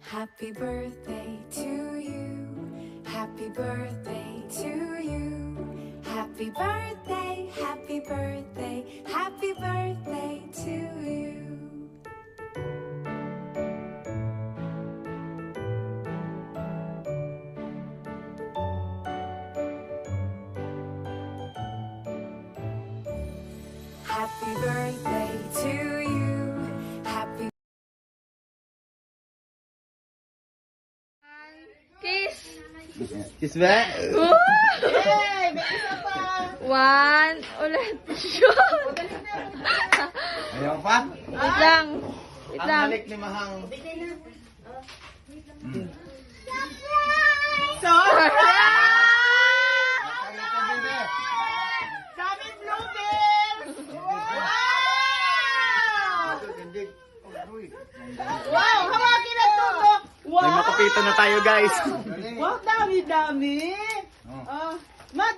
Happy birthday to you. Happy birthday to you. Happy birthday, happy birthday, happy birthday to you. Happy birthday to you. Happy Kiss! Kiss ba? Hey, may isa pa. One, ulit. Shoot! Ayaw pa? Wait lang. Wait Ang lang. halik ni Mahang. Dami blueberries! Wow! Hawakin ang tutok! Wow! May makapito na tayo guys. Wow, dami-dami! Oh. Ah,